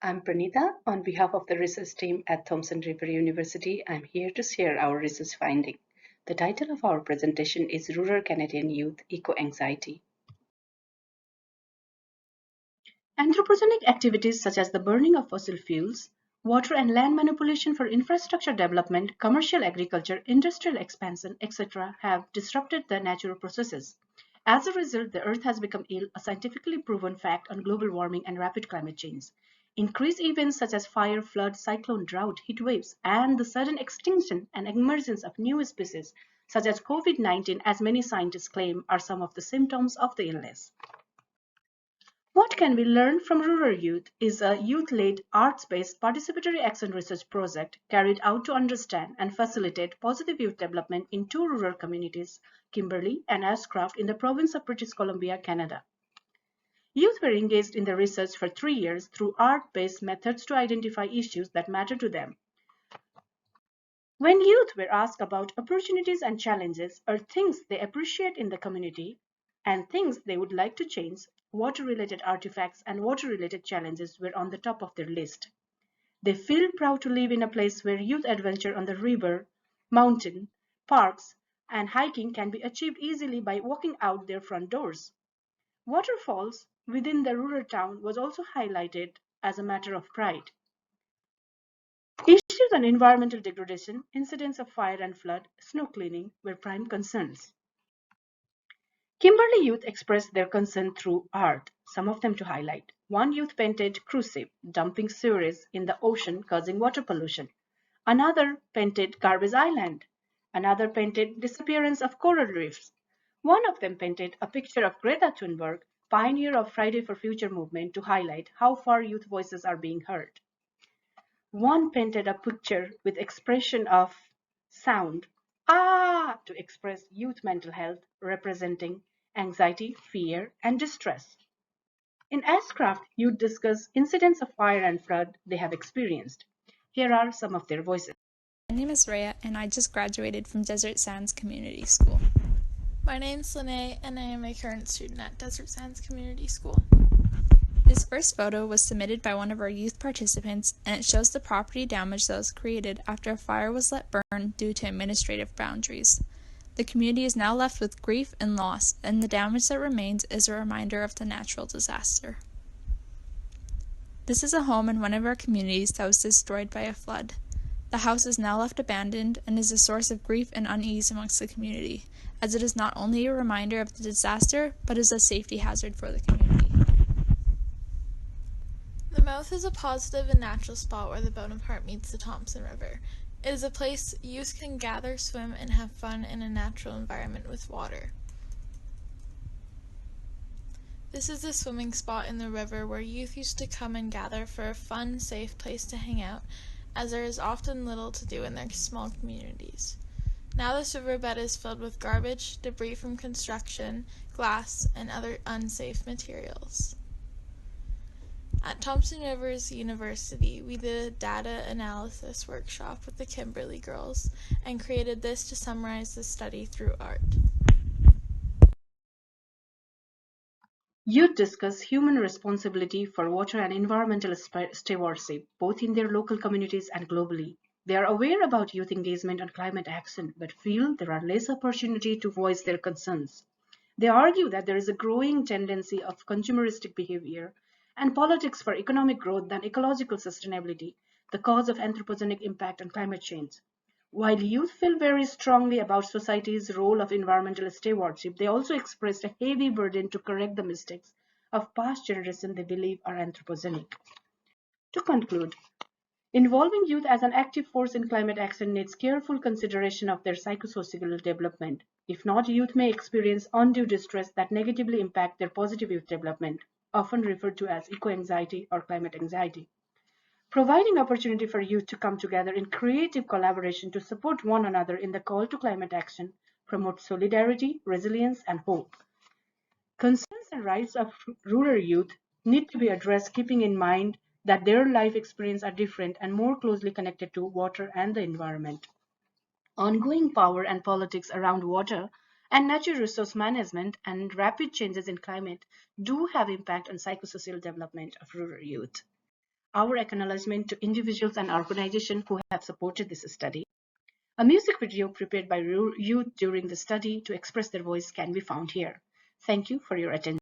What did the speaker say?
I'm Pranita. On behalf of the research team at Thompson River University, I'm here to share our research finding. The title of our presentation is Rural Canadian Youth Eco-Anxiety. Anthropogenic activities such as the burning of fossil fuels, water and land manipulation for infrastructure development, commercial agriculture, industrial expansion, etc., have disrupted the natural processes. As a result, the Earth has become ill, a scientifically proven fact on global warming and rapid climate change. Increased events such as fire, flood, cyclone, drought, heat waves, and the sudden extinction and emergence of new species such as COVID-19, as many scientists claim, are some of the symptoms of the illness. What Can We Learn from Rural Youth is a youth-led, arts-based participatory action research project carried out to understand and facilitate positive youth development in two rural communities, Kimberley and Ashcraft in the province of British Columbia, Canada. Youth were engaged in the research for 3 years through art-based methods to identify issues that matter to them. When youth were asked about opportunities and challenges or things they appreciate in the community and things they would like to change, water-related artifacts and water-related challenges were on the top of their list. They feel proud to live in a place where youth adventure on the river, mountain, parks, and hiking can be achieved easily by walking out their front doors. Waterfalls within the rural town was also highlighted as a matter of pride. Issues on environmental degradation, incidents of fire and flood, snow cleaning were prime concerns. Kimberley youth expressed their concern through art, some of them to highlight. One youth painted cruise ship dumping sewage in the ocean causing water pollution. Another painted garbage island. Another painted disappearance of coral reefs. One of them painted a picture of Greta Thunberg, pioneer of Friday for Future movement, to highlight how far youth voices are being heard. One painted a picture with expression of sound, ah, to express youth mental health, representing anxiety, fear, and distress. In Ashcraft, youth discuss incidents of fire and flood they have experienced. Here are some of their voices. My name is Rhea, and I just graduated from Desert Sands Community School. My name's Lene, and I am a current student at Desert Sands Community School. This first photo was submitted by one of our youth participants, and it shows the property damage that was created after a fire was let burn due to administrative boundaries. The community is now left with grief and loss, and the damage that remains is a reminder of the natural disaster. This is a home in one of our communities that was destroyed by a flood. The house is now left abandoned and is a source of grief and unease amongst the community, as it is not only a reminder of the disaster, but is a safety hazard for the community. The mouth is a positive and natural spot where the Bonaparte meets the Thompson River. It is a place youth can gather, swim, and have fun in a natural environment with water. This is the swimming spot in the river where youth used to come and gather for a fun, safe place to hang out, as there is often little to do in their small communities. Now this riverbed is filled with garbage, debris from construction, glass, and other unsafe materials. At Thompson Rivers University, we did a data analysis workshop with the Kimberley girls and created this to summarize the study through art. Youth discuss human responsibility for water and environmental stewardship, both in their local communities and globally. They are aware about youth engagement on climate action, but feel there are less opportunity to voice their concerns. They argue that there is a growing tendency of consumeristic behavior and politics for economic growth than ecological sustainability, the cause of anthropogenic impact on climate change. While youth feel very strongly about society's role of environmental stewardship, they also expressed a heavy burden to correct the mistakes of past generations they believe are anthropogenic. To conclude, involving youth as an active force in climate action needs careful consideration of their psychosocial development. If not, youth may experience undue distress that negatively impact their positive youth development, often referred to as eco-anxiety or climate anxiety. Providing opportunity for youth to come together in creative collaboration to support one another in the call to climate action promotes solidarity, resilience, and hope. Concerns and rights of rural youth need to be addressed, keeping in mind that their life experiences are different and more closely connected to water and the environment. Ongoing power and politics around water and natural resource management and rapid changes in climate do have impact on psychosocial development of rural youth. our acknowledgement to individuals and organizations who have supported this study. A music video prepared by youth during the study to express their voice can be found here. Thank you for your attention.